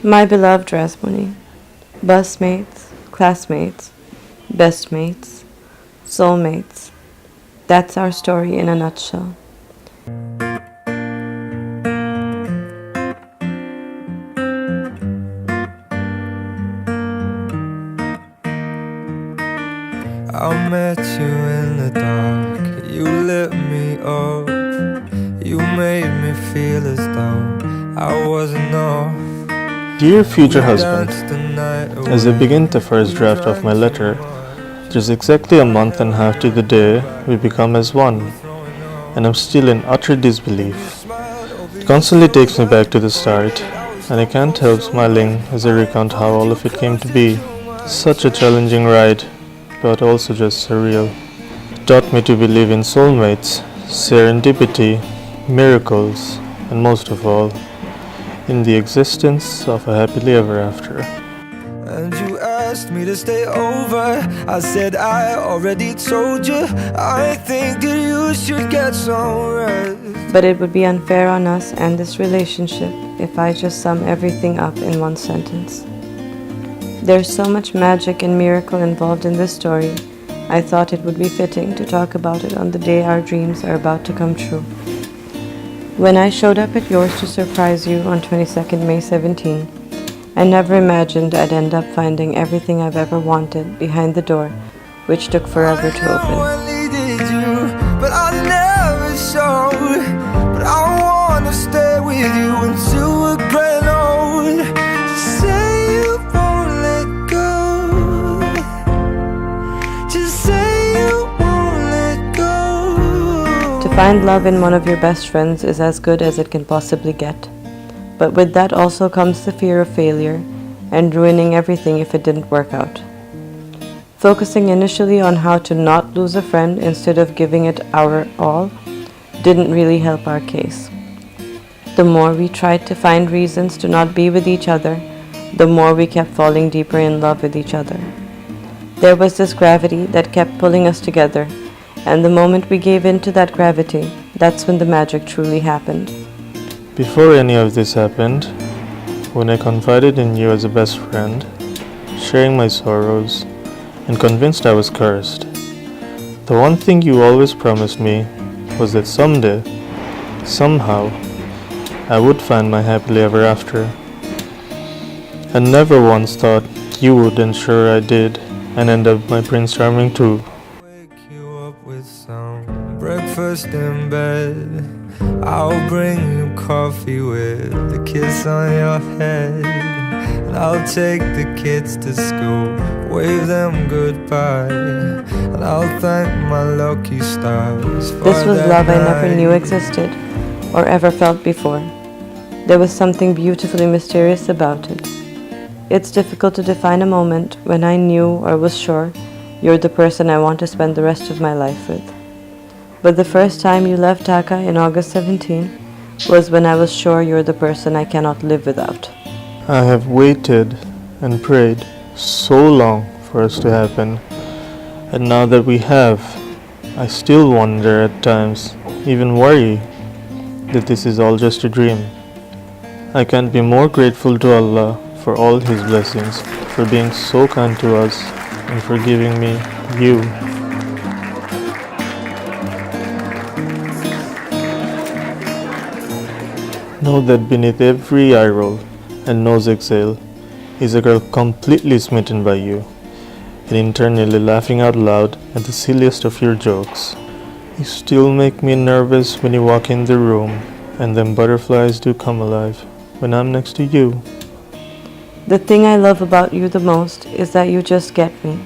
My beloved Rasmuni, busmates, classmates, best mates, soulmates. That's our story in a nutshell. I met you in the dark, you lit me up. You made me feel as though I wasn't off. Dear future husband, as I begin the first draft of my letter, there's exactly a month and a half to the day we become as one, and I'm still in utter disbelief. It constantly takes me back to the start, and I can't help smiling as I recount how all of it came to be. Such a challenging ride, but also just surreal. It taught me to believe in soulmates, serendipity, miracles, and most of all, in the existence of a happily ever after. And you asked me to stay over. I said I already told you. I think that you should get some rest. But it would be unfair on us and this relationship if I just sum everything up in one sentence. There's so much magic and miracle involved in this story, I thought it would be fitting to talk about it on the day our dreams are about to come true. When I showed up at yours to surprise you on 22nd May 17, I never imagined I'd end up finding everything I've ever wanted behind the door, which took forever to open. I needed you, but I never showed. But I wanna stay with you until we're grown old. Just say you won't let go. Just say you won't let go. To find love in one of your best friends is as good as it can possibly get. But with that also comes the fear of failure and ruining everything if it didn't work out. Focusing initially on how to not lose a friend instead of giving it our all didn't really help our case. The more we tried to find reasons to not be with each other, the more we kept falling deeper in love with each other. There was this gravity that kept pulling us together, and the moment we gave in to that gravity, that's when the magic truly happened. Before any of this happened, when I confided in you as a best friend, sharing my sorrows, and convinced I was cursed, the one thing you always promised me was that someday, somehow, I would find my happily ever after. I never once thought you would ensure I did, and end up my Prince Charming too. Wake you up with some breakfast in bed. I'll bring you coffee with a kiss on your head. And I'll take the kids to school, wave them goodbye. And I'll thank my lucky stars for This was that love I never night. knew existed or ever felt before. There was something beautifully mysterious about it. It's difficult to define a moment when I knew or was sure you're the person I want to spend the rest of my life with. But the first time you left Dhaka in August 17 was when I was sure you're the person I cannot live without. I have waited and prayed so long for us to happen, and now that we have, I still wonder at times, even worry, that this is all just a dream. I can't be more grateful to Allah for all His blessings, for being so kind to us, and for giving me you. Know that beneath every eye roll and nose exhale is a girl completely smitten by you, and internally laughing out loud at the silliest of your jokes. You still make me nervous when you walk in the room, and then butterflies do come alive when I'm next to you. The thing I love about you the most is that you just get me.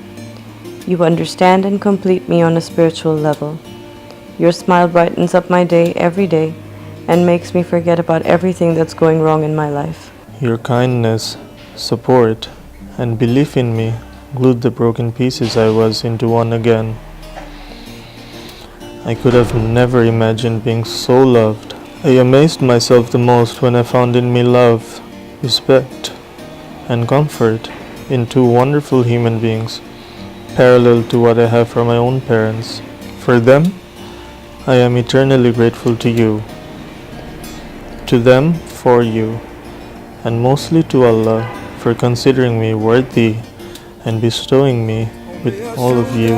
You understand and complete me on a spiritual level. Your smile brightens up my day every day and makes me forget about everything that's going wrong in my life. Your kindness, support, and belief in me glued the broken pieces I was into one again. I could have never imagined being so loved. I amazed myself the most when I found in me love, respect, and comfort in two wonderful human beings, parallel to what I have from my own parents. For them, I am eternally grateful to you. To them, for you, and mostly to Allah for considering me worthy and bestowing me with all of you.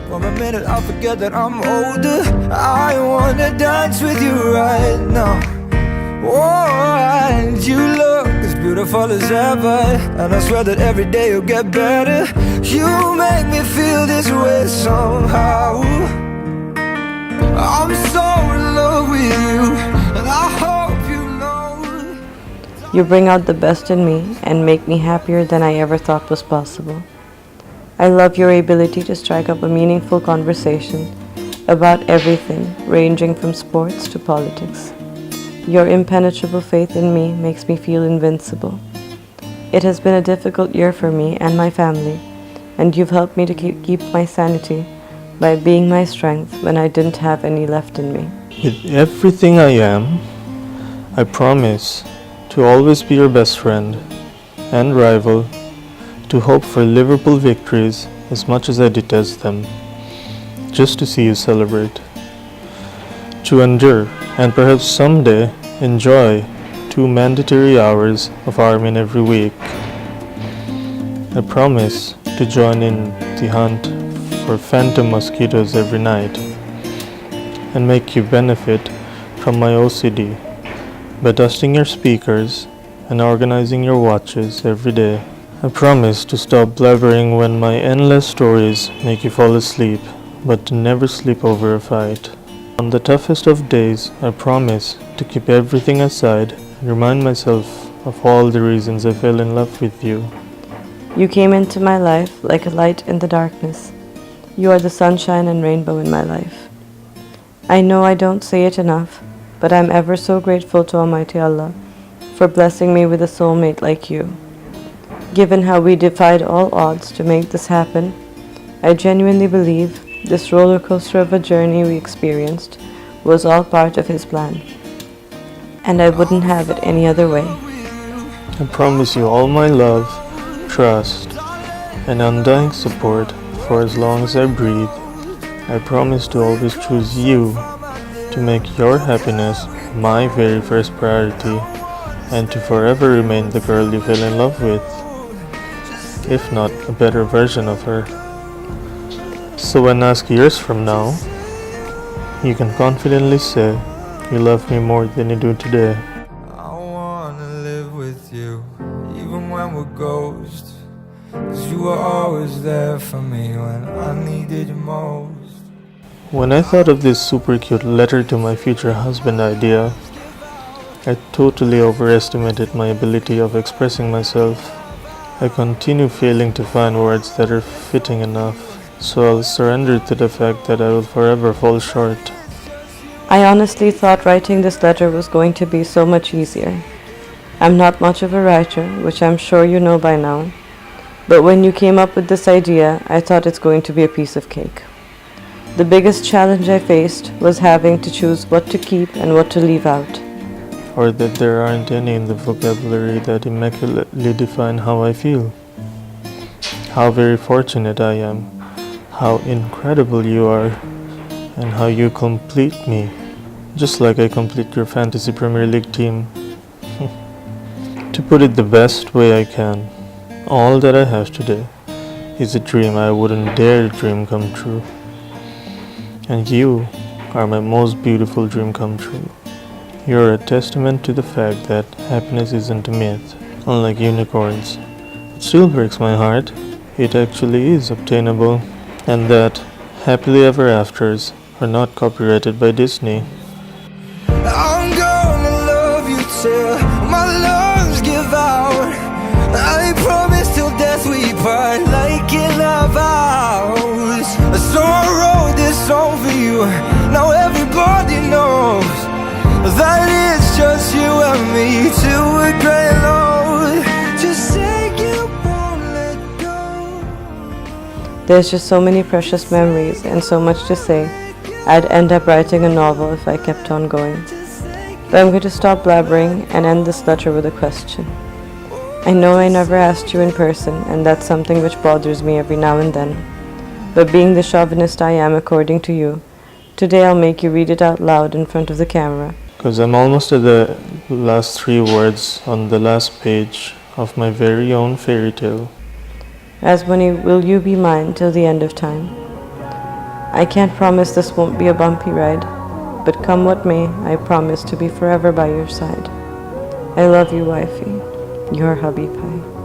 For a minute I forget that I'm older. I wanna dance with you right now. Oh, and you look as beautiful as ever, and I swear that every day you'll get better. You make me feel this way somehow. I'm so in love with you, and I hope you know. You bring out the best in me and make me happier than I ever thought was possible. I love your ability to strike up a meaningful conversation about everything, ranging from sports to politics. Your impenetrable faith in me makes me feel invincible. It has been a difficult year for me and my family, and you've helped me to keep my sanity by being my strength when I didn't have any left in me. With everything I am, I promise to always be your best friend and rival, to hope for Liverpool victories as much as I detest them, just to see you celebrate, to endure and perhaps someday enjoy 2 mandatory hours of Armin every week. I promise to join in the hunt for phantom mosquitoes every night and make you benefit from my OCD by dusting your speakers and organizing your watches every day. I promise to stop blabbering when my endless stories make you fall asleep, but to never sleep over a fight. On the toughest of days, I promise to keep everything aside and remind myself of all the reasons I fell in love with you. You came into my life like a light in the darkness. You are the sunshine and rainbow in my life. I know I don't say it enough, but I'm ever so grateful to Almighty Allah for blessing me with a soulmate like you. Given how we defied all odds to make this happen, I genuinely believe this roller coaster of a journey we experienced was all part of His plan, and I wouldn't have it any other way. I promise you all my love, trust, and undying support for as long as I breathe. I promise to always choose you, to make your happiness my very first priority, and to forever remain the girl you fell in love with, if not a better version of her. So when asked years from now, you can confidently say you love me more than you do today. I wanna live with you, even when we're ghosts, 'cause you were always there for me when I needed you most. When I thought of this super cute letter to my future husband idea, I totally overestimated my ability of expressing myself. I continue failing to find words that are fitting enough, so I'll surrender to the fact that I will forever fall short. I honestly thought writing this letter was going to be so much easier. I'm not much of a writer, which I'm sure you know by now, but when you came up with this idea, I thought it's going to be a piece of cake. The biggest challenge I faced was having to choose what to keep and what to leave out. Or that there aren't any in the vocabulary that immaculately define how I feel. How very fortunate I am, how incredible you are, and how you complete me, just like I complete your Fantasy Premier League team. To put it the best way I can, all that I have today is a dream I wouldn't dare dream come true. And you are my most beautiful dream come true. You're a testament to the fact that happiness isn't a myth, unlike unicorns. It still breaks my heart. It actually is obtainable, and that happily ever afters are not copyrighted by Disney. I'm gonna love you till my lungs give out. I promise till death we part, like in our vows. So I wrote this song for you. Now everybody knows that it's just you and me till we're gray and old. Just say you won't let go. There's just so many precious memories and so much to say. I'd end up writing a novel if I kept on going. But I'm going to stop blabbering and end this letter with a question. I know I never asked you in person, and that's something which bothers me every now and then. But being the chauvinist I am according to you, today I'll make you read it out loud in front of the camera because I'm almost at the last 3 words on the last page of my very own fairy tale. As when will you be mine till the end of time? I can't promise this won't be a bumpy ride, but come what may, I promise to be forever by your side. I love you, wifey. Your hubby pie.